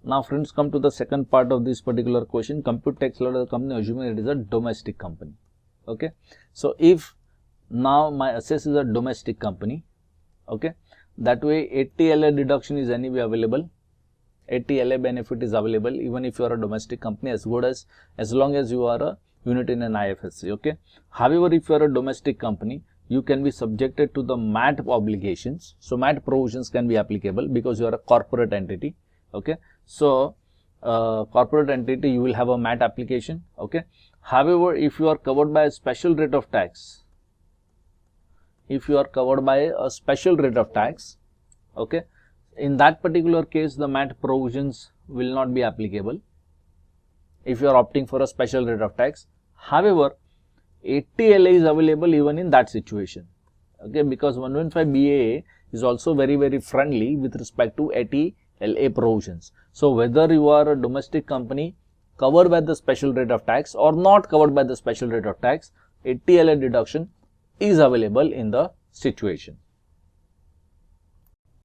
Now friends, come to the second part of this particular question. Compute tax liable to the company assuming it is a domestic company. Okay, so if now my assess is a domestic company, okay, that way 80 LA deduction is anyway available. 80 LA benefit is available even if you are a domestic company, as good as long as you are a unit in an IFSC. Okay, however, if you are a domestic company, you can be subjected to the MAT obligations. So MAT provisions can be applicable because you are a corporate entity. Okay, so corporate entity, you will have a MAT application. Okay, however, if you are covered by a special rate of tax, okay, in that particular case the MAT provisions will not be applicable if you are opting for a special rate of tax. However, 80 LA is available even in that situation. Okay, because 115 BAA is also very friendly with respect to 80 LA provisions. So whether you are a domestic company covered by the special rate of tax or not covered by the special rate of tax, 80 LA deduction is available in the situation.